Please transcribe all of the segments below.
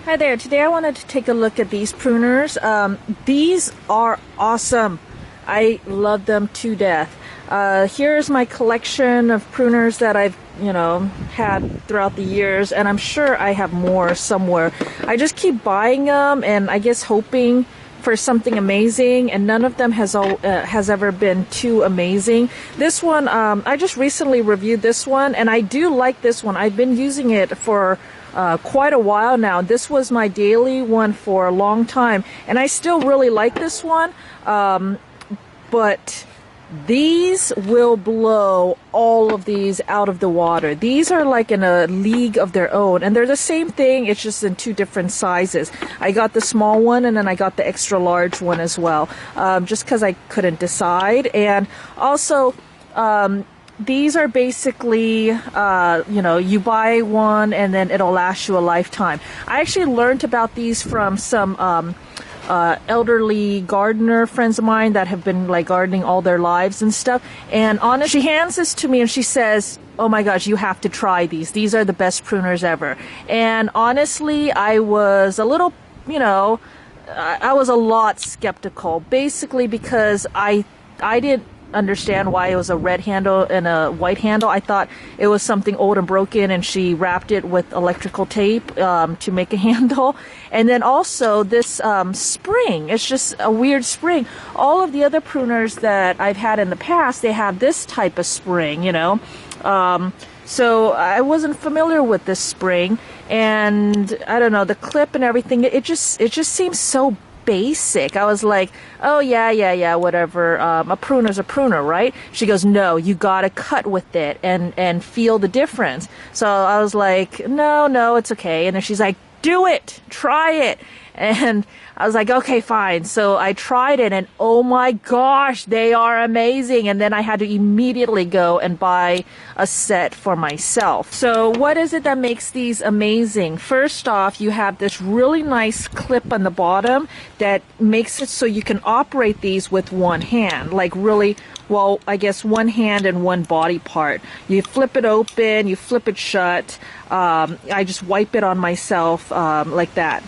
Hi there, today I wanted to take a look at these pruners. These are awesome. I love them to death. Here's my collection of pruners that I've, had throughout the years, and I'm sure I have more somewhere. I just keep buying them and I guess hoping for something amazing, and none of them has ever been too amazing. This one, I just recently reviewed this one, and I do like this one. I've been using it for quite a while now. This was my daily one for a long time, and I still really like this one. But these will blow all of these out of the water. These are like in a league of their own, and they're the same thing, it's just in two different sizes. I got the small one, and then I got the extra large one as well, just because I couldn't decide. And also, these are basically, you buy one and then it'll last you a lifetime. I actually learned about these from some elderly gardener friends of mine that have been like gardening all their lives and stuff. And honestly, she hands this to me and she says, "Oh my gosh, you have to try these. These are the best pruners ever." And honestly, I was a little, I was a lot skeptical, basically because I didn't understand why it was a red handle and a white handle. I thought it was something old and broken, and she wrapped it with electrical tape to make a handle. And then also this spring, it's just a weird spring. All of the other pruners that I've had in the past, they have this type of spring, so I wasn't familiar with this spring, and I don't know, the clip and everything, it just seems so basic. I was like, oh yeah, whatever, a pruner's a pruner, right? She goes, no, you gotta cut with it and feel the difference. So I was like, no, it's okay. And then she's like, do it, try it. And I was like, okay, fine. So I tried it, and oh my gosh, they are amazing. And then I had to immediately go and buy a set for myself. So what is it that makes these amazing? First off, you have this really nice clip on the bottom that makes it so you can operate these with one hand. Like really, well, I guess one hand and one body part. You flip it open, you flip it shut. I just wipe it on myself like that.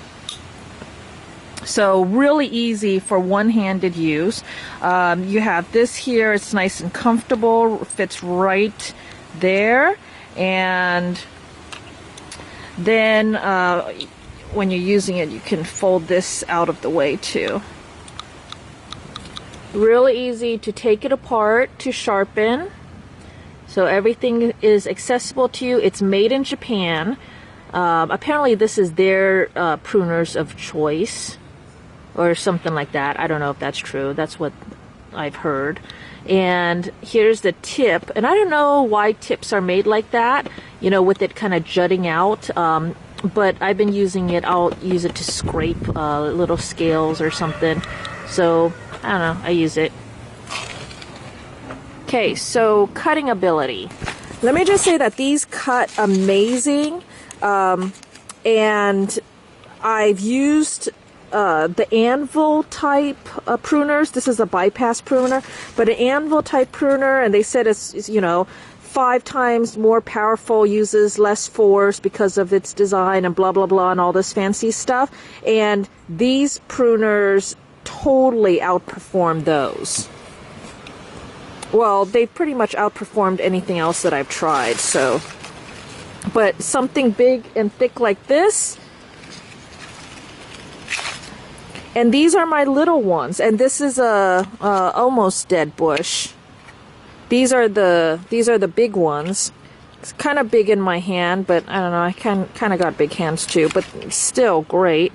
So really easy for one-handed use. You have this here, it's nice and comfortable, fits right there. And then when you're using it, you can fold this out of the way too. Really easy to take it apart to sharpen. So everything is accessible to you. It's made in Japan. Apparently this is their pruners of choice, or something like that. I don't know if that's true. That's what I've heard. And here's the tip. And I don't know why tips are made like that, with it kind of jutting out. But I've been using it. I'll use it to scrape little scales or something. So, I don't know. I use it. Okay, so cutting ability. Let me just say that these cut amazing. And I've used the anvil type pruners. This is a bypass pruner, but an anvil type pruner, and they said it's 5 times more powerful, uses less force because of its design and blah blah blah and all this fancy stuff. And these pruners totally outperform those. Well, they've pretty much outperformed anything else that I've tried. So, but something big and thick like this. And these are my little ones, and this is a almost dead bush. These are the big ones. It's kind of big in my hand, but I don't know. I kind of got big hands too, but still great.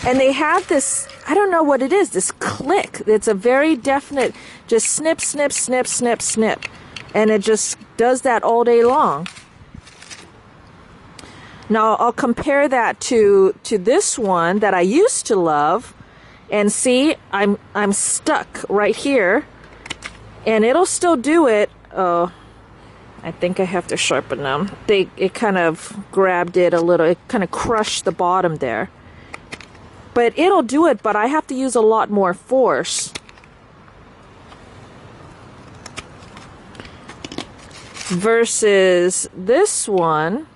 And they have this, I don't know what it is, this click. It's a very definite, just snip, snip, snip, snip, snip. And it just does that all day long. Now I'll compare that to this one that I used to love, and see, I'm stuck right here, and it'll still do it. Oh, I think I have to sharpen them. It kind of grabbed it a little. It kind of crushed the bottom there. But it'll do it, but I have to use a lot more force. versus this one.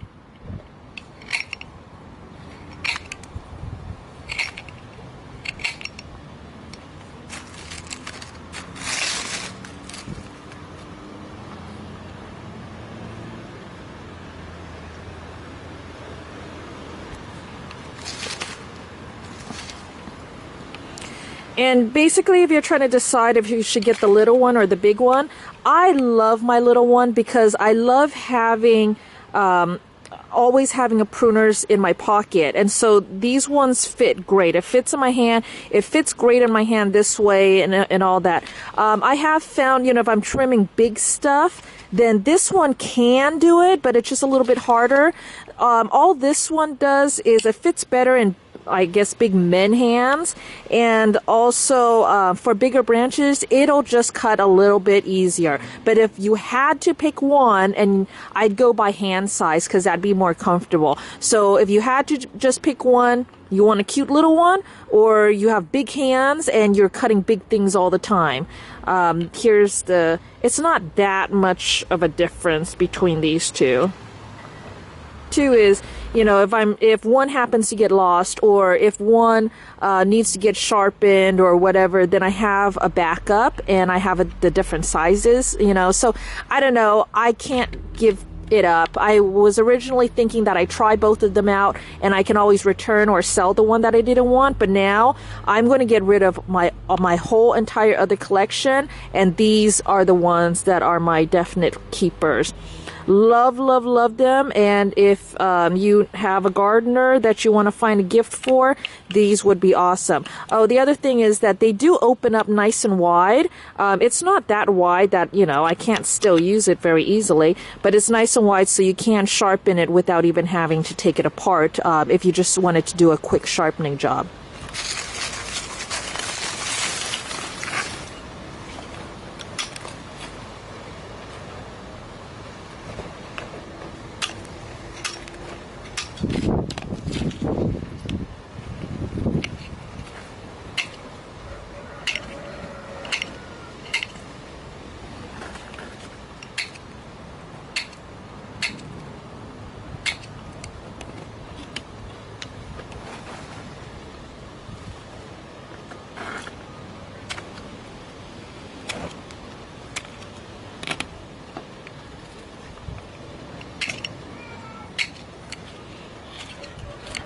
And basically, if you're trying to decide if you should get the little one or the big one, I love my little one because I love having, always having a pruners in my pocket. And so these ones fit great. It fits in my hand. It fits great in my hand this way and all that. I have found, if I'm trimming big stuff, then this one can do it, but it's just a little bit harder. All this one does is it fits better in, I guess, big men hands, and also for bigger branches it'll just cut a little bit easier. But if you had to pick one, and I'd go by hand size because that'd be more comfortable. So if you had to just pick one, you want a cute little one, or you have big hands and you're cutting big things all the time, it's not that much of a difference between these two. Two is, if one happens to get lost, or if one needs to get sharpened or whatever, then I have a backup and I have the different sizes, so I don't know, I can't give it up. I was originally thinking that I try both of them out and I can always return or sell the one that I didn't want, but now I'm going to get rid of my whole entire other collection, and these are the ones that are my definite keepers. Love, love, love them. And if you have a gardener that you want to find a gift for, these would be awesome. Oh, the other thing is that they do open up nice and wide. It's not that wide that, I can't still use it very easily, but it's nice and wide so you can sharpen it without even having to take it apart if you just wanted to do a quick sharpening job.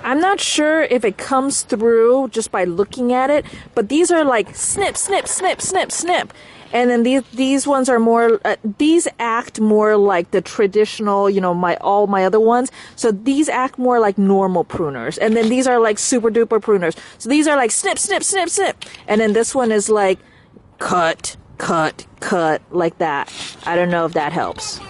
I'm not sure if it comes through just by looking at it, but these are like snip, snip, snip, snip, snip. And then these ones are more, these act more like the traditional, all my other ones. So these act more like normal pruners. And then these are like super duper pruners. So these are like snip, snip, snip, snip. And then this one is like cut, cut, cut, like that. I don't know if that helps.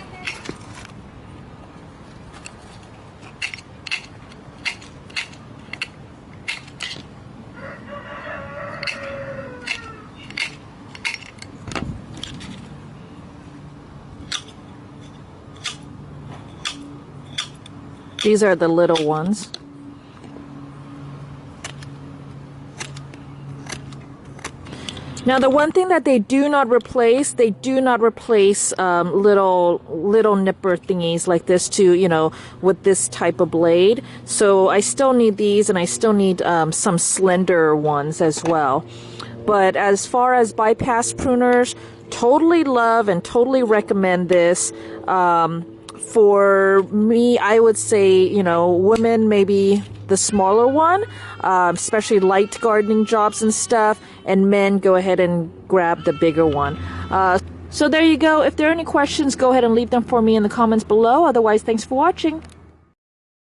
These are the little ones. Now, the one thing that they do not replace little nipper thingies like this too, with this type of blade. So I still need these, and I still need some slender ones as well. But as far as bypass pruners, totally love and totally recommend this. For me, I would say, women, maybe the smaller one, especially light gardening jobs and stuff, and men, go ahead and grab the bigger one. So there you go. If there are any questions, go ahead and leave them for me in the comments below. Otherwise, thanks for watching.